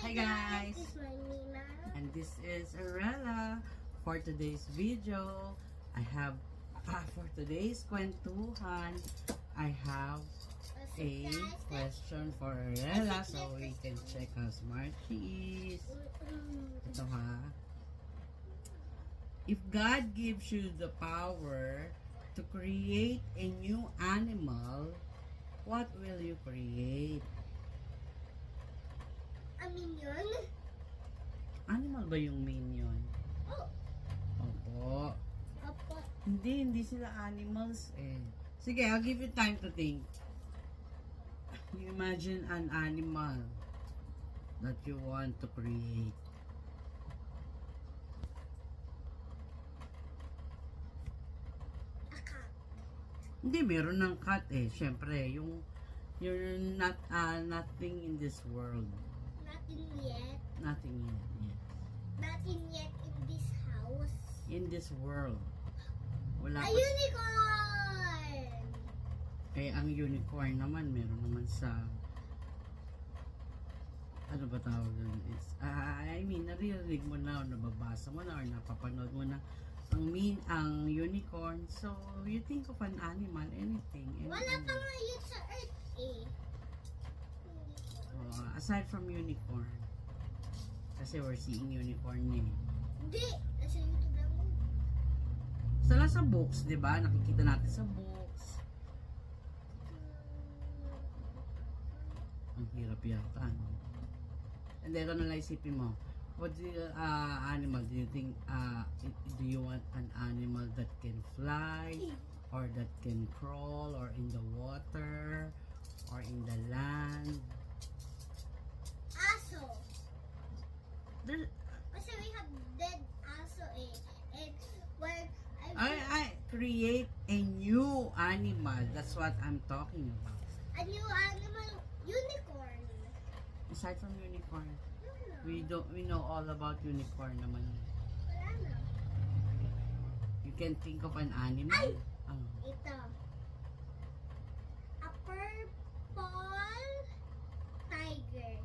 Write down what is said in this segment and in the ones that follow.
Hi guys! This is my Nina. And this is Arella. For today's video, I have, for today's kwentuhan, I have a question for Arella so we can check how smart she is. Ito ha. If God gives you the power to create a new animal, what will you create? A minion? Animal ba yung minion? Oh, Opo. opo. Hindi sila animals eh. Sige, I'll give you time to think. You imagine an animal that you want to create. A cat. Hindi, meron ng cat eh. Siyempre, yung you're not nothing in this world. Nothing yet. Nothing yet. Yes. Nothing yet in this house. In this world. Wala A pa. unicorn! Eh, ang unicorn naman, meron naman sa ano ba tawag doon? It's, I mean, naririnig mo na, o nababasa mo na, or napapanood mo na ang unicorn. So, you think of an animal, anything. Wala pa nga yun sa earth eh. Aside from unicorn. Kasi we're seeing unicorn eh. Hindi! Nasa YouTube lang mo. Sa books, di ba? Nakikita natin sa books. Ang hirap yata, no? And then, ano lang isipin mo? What do you, animal do you think, do you want an animal that can fly, or that can crawl, or in the water, or in the land? Aso. There, Kasi we have dead aso eh. And where I create a new animal. That's what I'm talking about. a new animal, unicorn. Aside from unicorn, Wala. we know all about unicorn naman. Wala na. You can think of an animal. Ay! Oh. Ito. A purple tiger.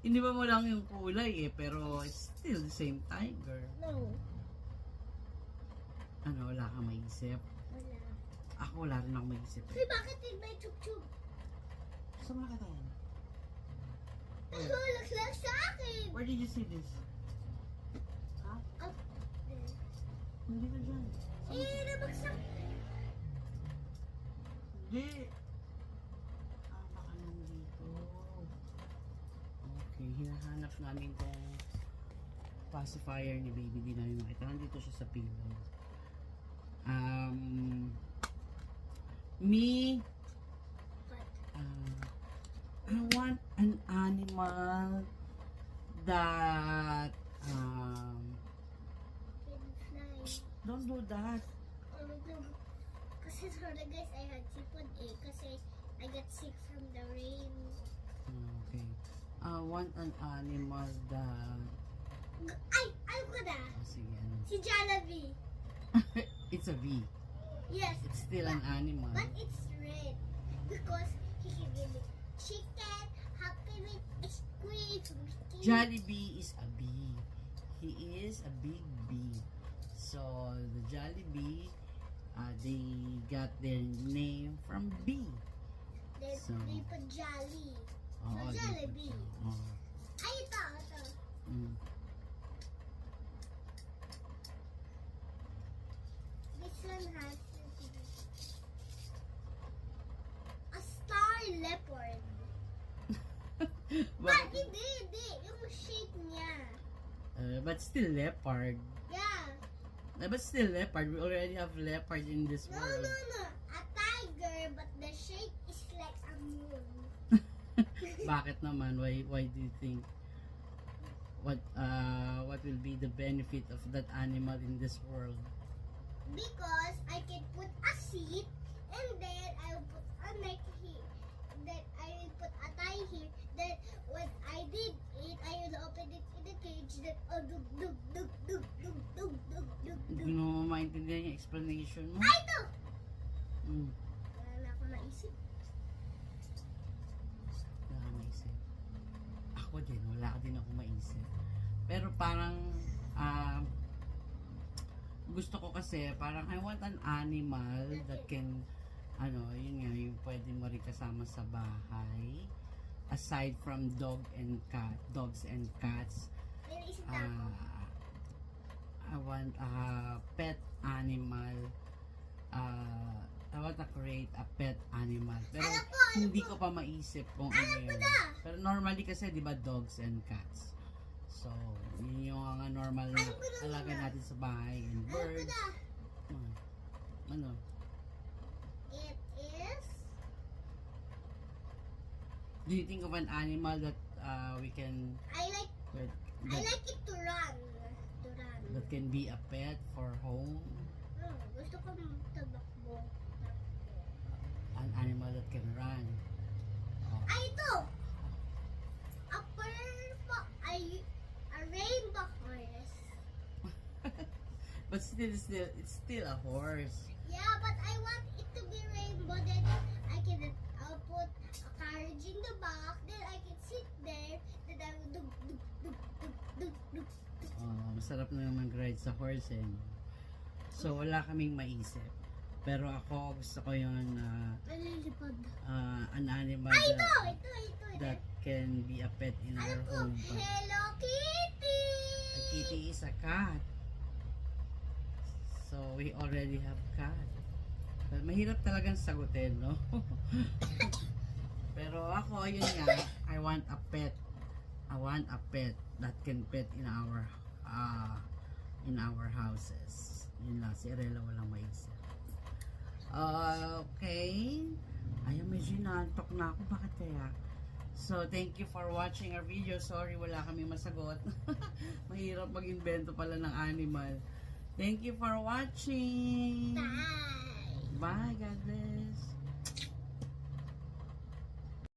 Hindi ba mo lang yung kulay eh, pero it's still the same tiger. No. Ano, wala kang maisip? Wala. Ako wala rin akong maisip Hey, eh. bakit din may chup-chup? Saan mo nakita yan? Nahulog lang sa akin. Where did you see this? Ha? Up there. Hindi ka dyan. Eh, nabagsak. Hindi. Baka nandito. Okay, hinahanap namin tong pacifier ni baby. Di namin makita. Nandito siya sa pillow. Me, What? I want an animal that, Can fly. don't do that. Kasi sorry guys, I had sipon eh. Kasi I got sick from the rain. Okay. I want an animal that, Ay! Alam ko na! sige, ano? Si Jollibee. It's a V. Yes. It's still an animal. But it's red. Because he can give me chicken, happy meat, squid, Jollibee is a bee. He is a big bee. So the Jollibee, they got their name from bee. They, So, they put Jolly. Oo, So Jollibee. Oo. Ay, ito. Mm. This one has a star leopard. But Bakit? hindi. Yung shape niya. But still leopard. Yeah. But still leopard. We already have leopard in this No, world. no, no. A tiger, but the shape is like a moon. Bakit naman? Why do you think? What will be the benefit of that animal in this world? Because I can put a seat and then I will put a neck here. Then I will put a tie here. Then when I did it, I will open it in the cage. Then dug dug dug dug dug dug dug dug Hindi dug. mo maintindihan yung explanation mo? Ay, ito! Mm. Wala na ako naisip. Wala kang maisip. Ako din, wala din ako maisip. Pero parang, gusto ko kasi, parang I want an animal that can, yun nga, yung pwede mo rin kasama sa bahay. Aside from dogs and cats, May isip na ako. I want a pet animal. I want to create a pet animal. Pero Alam ko, hindi ko pa maisip kung ano yun. Pero normally kasi, di ba, dogs and cats. So, yun yung mga normal na Alam ko na alaga muna. natin sa bahay. And Alam ko birds. na. Ano? It is... Do you think of an animal that we can I like it to run. that can be a pet for home? Gusto ko tabakbo. An animal that can run. Oh. Ay, ito! A purple... A rainbow horse. But it's still a horse. Yeah, but I want it to be rainbow. Then I'll put a carriage in the back. Then I can sit there. Then I will dug. Masarap na naman ride sa horse eh. So wala kaming maisip. Pero ako gusto ko yun Nalilipad. an animal Ay, ito. that can be a pet in our Ano po? home. Hello Kitty! A kitty is a cat. So we already have cat. But mahirap talagang sagutin, no? Pero ako, yun nga, I want a pet. I want a pet that can pet in our houses. Yun lang, si Arela walang maisip. Okay. Ayun, medyo naantok na ako. Bakit kaya? So, thank you for watching our video. Sorry, wala kami masagot. Mahirap mag-invento pala ng animal. Thank you for watching. Bye! Bye, God bless.